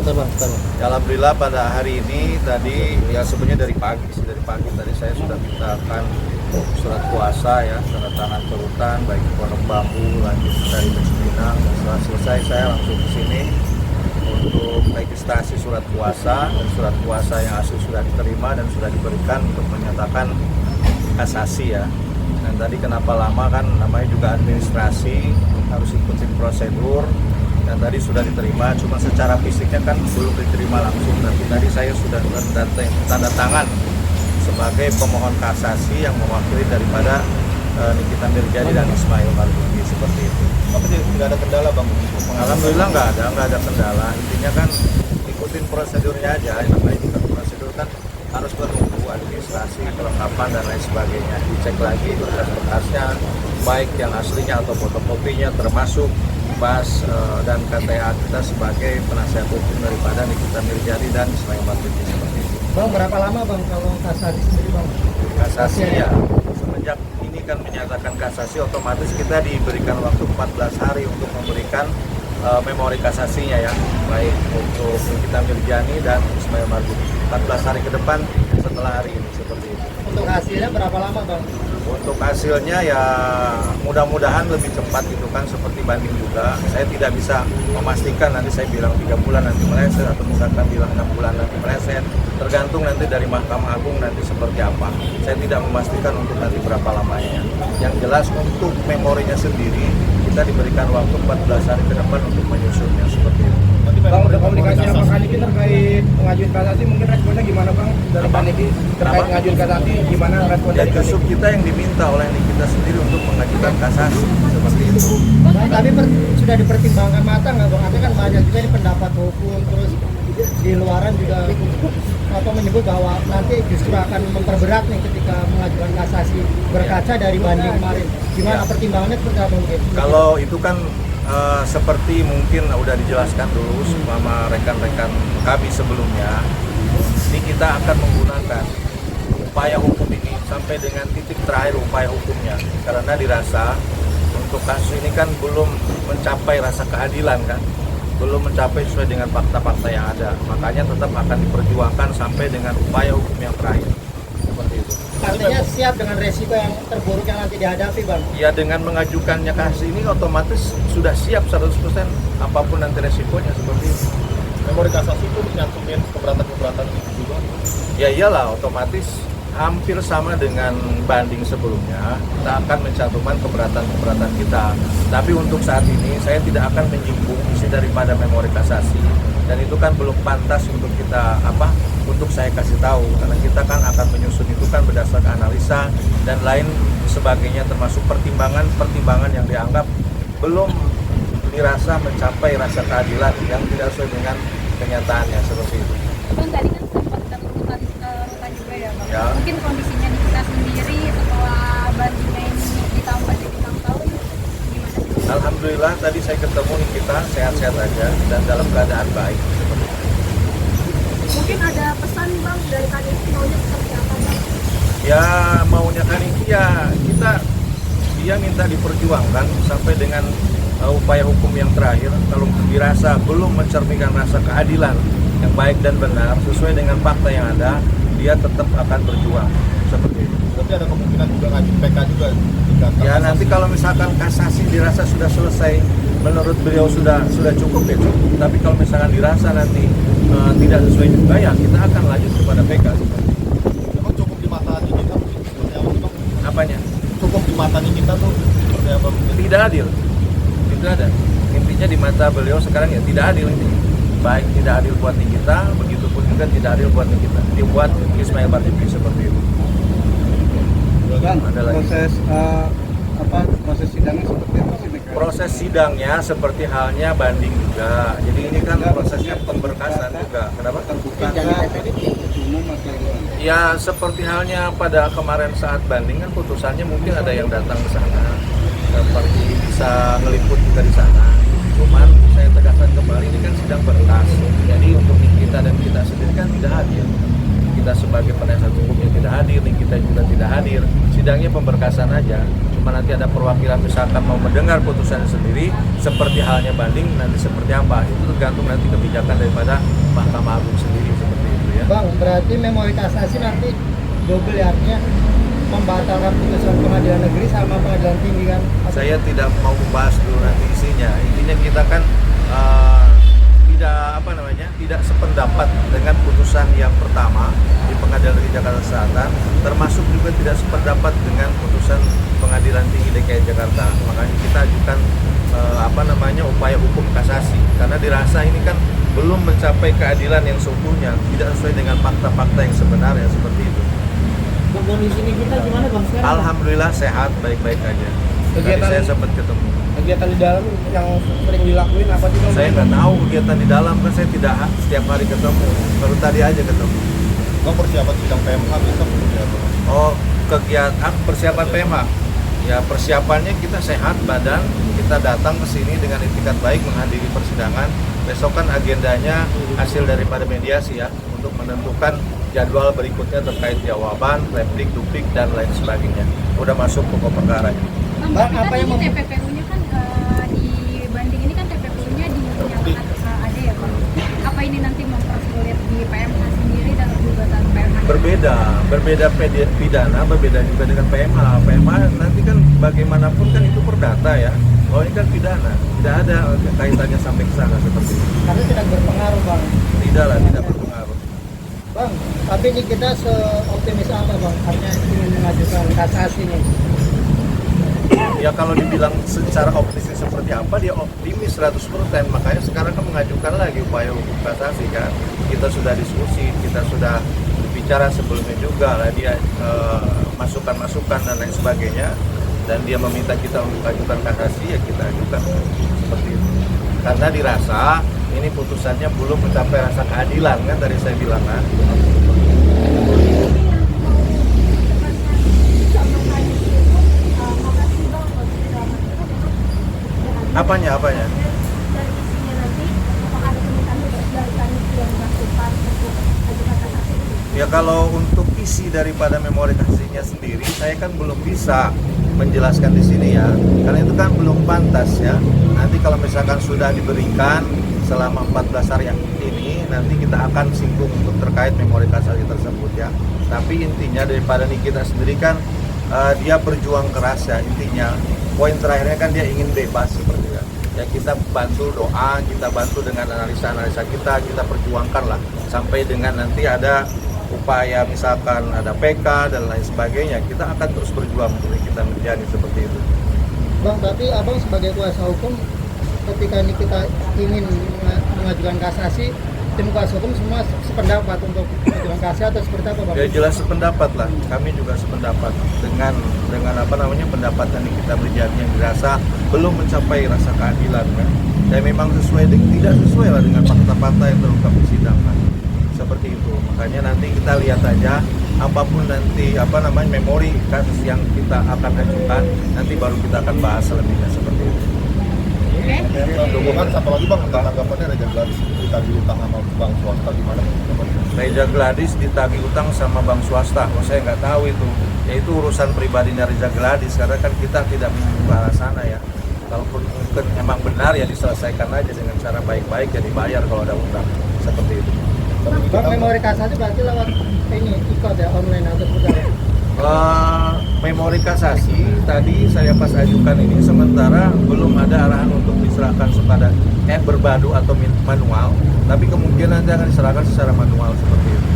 Ya, alhamdulillah pada hari ini tadi ya sebenarnya dari pagi tadi saya sudah mintakan surat kuasa ya, tanda tangan kerutan baik Pondok Bambu lanjut dari Pinang. Setelah selesai saya langsung ke sini untuk registrasi surat kuasa, dan surat kuasa yang asli sudah diterima dan sudah diberikan untuk menyatakan kasasi ya. Dan tadi kenapa lama, kan namanya juga administrasi, harus ikutin prosedur, dan tadi sudah diterima, cuma secara fisiknya kan belum diterima langsung. Tapi tadi saya sudah tanda tangan sebagai pemohon kasasi yang mewakili daripada Nikita Mirzani dan Ismail Marzuki, seperti itu. Tapi tidak ada kendala Bang? Alhamdulillah nggak ada kendala. Intinya kan ikutin prosedurnya aja. Namanya juga prosedur kan harus menunggu administrasi, kelengkapan dan lain sebagainya. Dicek lagi berkas-berkasnya, baik yang aslinya atau fotokopinya, termasuk dan KTA kita sebagai penasihat hukum daripada Nikita Mirzani dan Ismail Marzuki, seperti itu. Bang, berapa lama Bang kalau kasasi sendiri Bang? Kasasi ya, semenjak ini kan menyatakan kasasi, otomatis kita diberikan waktu 14 hari untuk memberikan memori kasasinya ya, baik untuk Nikita Mirzani dan Ismail Marzuki. 14 hari ke depan setelah hari ini, seperti itu. Untuk hasilnya berapa lama Bang? Untuk hasilnya ya mudah-mudahan lebih cepat gitu kan, seperti banding juga. Saya tidak bisa memastikan, nanti saya bilang 3 bulan nanti meleset, atau misalkan bilang 6 bulan nanti meleset. Tergantung nanti dari Mahkamah Agung nanti seperti apa. Saya tidak memastikan untuk nanti berapa lamanya. Yang jelas untuk memorinya sendiri kita diberikan waktu 14 hari ke depan untuk menyusunnya, seperti itu. Bang, udah komunikasi sama Kaniki terkait pengajuan kasasi, mungkin responnya gimana Bang? Dari Kaniki terkait pengajuan kasasi, gimana respon Ya dari justru Kaniki? kita yang diminta oleh Nikita sendiri untuk mengajukan kasasi, seperti itu. Bang, tapi sudah dipertimbangkan matang nggak Bang? Artinya kan banyak juga di pendapat hukum, terus di luaran juga menyebut bahwa nanti justru akan memperberat nih ketika mengajukan kasasi berkaca dari banding kemarin. Gimana pertimbangannya seperti apa mungkin? Kalau itu kan seperti mungkin udah dijelaskan dulu sama rekan-rekan kami sebelumnya, ini kita akan menggunakan upaya hukum ini sampai dengan titik terakhir upaya hukumnya, karena dirasa untuk kasus ini kan belum mencapai rasa keadilan kan, belum mencapai sesuai dengan fakta-fakta yang ada, makanya tetap akan diperjuangkan sampai dengan upaya hukum yang terakhir, seperti itu. Artinya siap dengan resiko yang terburuk yang nanti dihadapi Bang? Ya, dengan mengajukannya kasus ini otomatis sudah siap 100% apapun nanti resikonya, seperti itu. Memori kasasi itu nyantumin keberatan-keberatan itu juga? Ya iyalah, otomatis hampir sama dengan banding sebelumnya, kita akan mencantumkan keberatan-keberatan kita. Tapi untuk saat ini saya tidak akan menyinggung isi daripada memori kasasi, dan itu kan belum pantas untuk kita untuk saya kasih tahu, karena kita kan akan menyusun itu kan berdasarkan analisa dan lain sebagainya, termasuk pertimbangan yang dianggap belum dirasa mencapai rasa keadilan yang tidak sesuai dengan kenyataannya, seperti itu. Bang, tadi kan sempat terluka juga ya Bang. Ya. Mungkin kondisinya Nikita sendiri setelah bandingnya ini ditambah jadi 6 tahun gimana sih? Alhamdulillah tadi saya ketemu Nikita sehat-sehat aja dan dalam keadaan baik. Mungkin ada pesan Bang dari Kaniki, maunya seperti apa Bang? Ya maunya Kaniki ya dia minta diperjuangkan sampai dengan upaya hukum yang terakhir. Kalau dirasa belum mencerminkan rasa keadilan yang baik dan benar sesuai dengan fakta yang ada, dia tetap akan berjuang, seperti itu. Tapi ada kemungkinan juga ngajuin PK juga? Ya nanti kalau misalkan kasasi dirasa sudah selesai, menurut beliau sudah cukup ya cukup. Tapi kalau misalkan dirasa nanti tidak sesuai juga, ya kita akan lanjut kepada PK. Memang cukup di mata Nikita mungkin seperti apa sih Bang? Apanya? Cukup di mata Nikita tuh seperti apa mungkin? Tidak adil. Itu ada. Intinya di mata beliau sekarang ya tidak adil intinya. Baik tidak adil buat Nikita, begitupun juga tidak adil buat Nikita. Dibuat Ismail Marzuki, seperti itu. Bang, Ada lagi. proses sidangnya seperti apa sih? Proses sidangnya seperti halnya banding juga. Jadi ini kan prosesnya pemberkasan juga. Kenapa? Terbuka umum atau gimana? Ya seperti halnya pada kemarin saat banding kan putusannya mungkin ada yang datang ke sana, seperti bisa ngeliput juga di sana. Cuman saya tegaskan kembali, ini kan sidang berkas. Jadi untuk kita dan kita sendiri kan tidak hadir. Kita sebagai penasihat hukumnya tidak hadir, kita juga tidak hadir. Sidangnya pemberkasan aja. Cuma nanti ada perwakilan misalkan mau mendengar putusan sendiri, seperti halnya banding nanti seperti apa, itu tergantung nanti kebijakan daripada Mahkamah Agung sendiri seperti itu ya. Bang, berarti memori kasasi nanti double ya, artinya membatalkan putusan pengadilan negeri sama pengadilan tinggi kan? Saya tidak mau membahas dulu nanti isinya. Intinya kita kan tidak sependapat dengan putusan yang pertama di Pengadilan Negeri Jakarta Selatan, termasuk juga tidak sependapat dengan putusan Pengadilan Tinggi DKI Jakarta. Makanya kita ajukan upaya hukum kasasi, karena dirasa ini kan belum mencapai keadilan yang seutuhnya, tidak sesuai dengan fakta-fakta yang sebenarnya seperti itu. Kondisi ini kita gimana Bang sekarang? Alhamdulillah sehat, baik-baik aja. Tadi saya sempat ketemu. Kegiatan di dalam yang sering dilakuin apa sih Bang? Saya nggak tahu kegiatan di dalam, kan saya tidak setiap hari ketemu, baru tadi aja ketemu. Bang, persiapan sidang PMH besok seperti apa? Oh, kegiatan persiapan PMH. Ya persiapannya kita sehat badan, kita datang ke sini dengan itikat baik menghadiri persidangan. Besok kan agendanya hasil daripada mediasi ya, untuk menentukan jadwal berikutnya terkait jawaban, replik, duplik dan lain sebagainya. Udah masuk pokok perkara. Bang, Apa yang ini TPPU-nya kan di banding ini kan TPPU-nya dinyatakan ada ya Bang. Apa ini nanti mempersulit di PMH sendiri dan gugatan PMH? Berbeda pidana, berbeda juga dengan PMH. PMH nanti kan bagaimanapun kan itu perdata ya. Oh ini kan pidana, tidak ada kaitannya sampai ke sana seperti itu. Karena tidak berpengaruh Bang. Tidak berpengaruh. Bang, tapi ini kita seoptimis apa Bang? Artinya ingin mengajukan kasasi nih. Ya kalau dibilang secara optimis seperti apa, dia optimis 100%. Makanya sekarang kan mengajukan lagi upaya hukum kasasi kan. Kita sudah diskusi, kita sudah bicara sebelumnya juga lah dia masukan-masukan dan lain sebagainya. Dan dia meminta kita untuk ajukan kasasi, ya kita ajukan seperti itu. Karena dirasa ini putusannya belum mencapai rasa keadilan kan, tadi saya bilang kan. Apanya? Ya kalau untuk isi daripada memori kasasinya sendiri, saya kan belum bisa menjelaskan di sini ya, karena itu kan belum pantas ya. Nanti kalau misalkan sudah diberikan selama 14 hari yang ini, nanti kita akan singgung untuk terkait memori kasasi tersebut ya. Tapi intinya daripada Nikita sendiri kan dia berjuang keras ya, intinya poin terakhirnya kan dia ingin bebas seperti itu ya. Kita bantu doa, kita bantu dengan analisa-analisa kita perjuangkan lah sampai dengan nanti ada upaya misalkan ada PK dan lain sebagainya, kita akan terus berjuang untuk kita menjadi seperti itu. Bang, tapi Abang sebagai kuasa hukum ketika ini kita ingin mengajukan kasasi, tim kuasa hukum semua sependapat untuk mengajukan kasasi atau seperti apa Bang? Ya jelas sependapat lah, kami juga sependapat dengan pendapat yang kita berjadi yang dirasa belum mencapai rasa keadilan kan. Dan memang tidak sesuai lah dengan fakta-fakta yang terungkap di sidang kan. Seperti itu, makanya nanti kita lihat aja apapun nanti memori kasus yang kita akan ajukan, nanti baru kita akan bahas selebihnya seperti itu. Hubungan satu lagi Bang, tanggapannya Reza Gladys ditagih utang sama bank swasta gimana? Reza Gladys ditagih utang sama bank swasta, saya nggak tahu itu. Ya itu urusan pribadinya Reza Gladys, karena kan kita tidak menyinggung ke arah sana ya. Kalaupun mungkin emang benar ya diselesaikan aja dengan cara baik-baik, ya dibayar kalau ada utang seperti itu. Bang, memori kasasi berarti lewat ini ikut ya, online atau seperti apa? Memori kasasi tadi saya pas ajukan ini sementara belum ada arahan untuk diserahkan kepada berbadu atau manual, tapi kemungkinan nanti akan diserahkan secara manual seperti itu.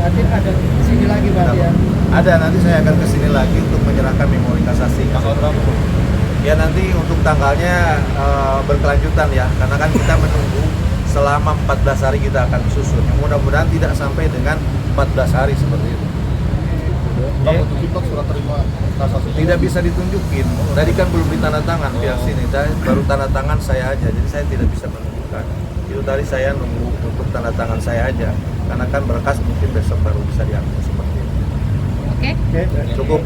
Berarti ada di sini lagi berarti ya? Ada, nanti saya akan kesini lagi untuk menyerahkan memori kasasi. Tanggal berapa? Ya nanti untuk tanggalnya berkelanjutan ya, karena kan kita menunggu selama 14 hari kita akan susun. Mudah-mudahan tidak sampai dengan 14 hari seperti itu. Bang, untuk feedback surat terima kasasi Tidak bisa ditunjukin. Tadi kan belum ditandatangan pihak sini. Baru tanda tangan saya aja, jadi saya tidak bisa menunjukkan. Itu tadi saya nunggu untuk tanda tangan saya aja, karena kan berkas mungkin besok baru bisa diambil seperti itu. Oke. Cukup ya.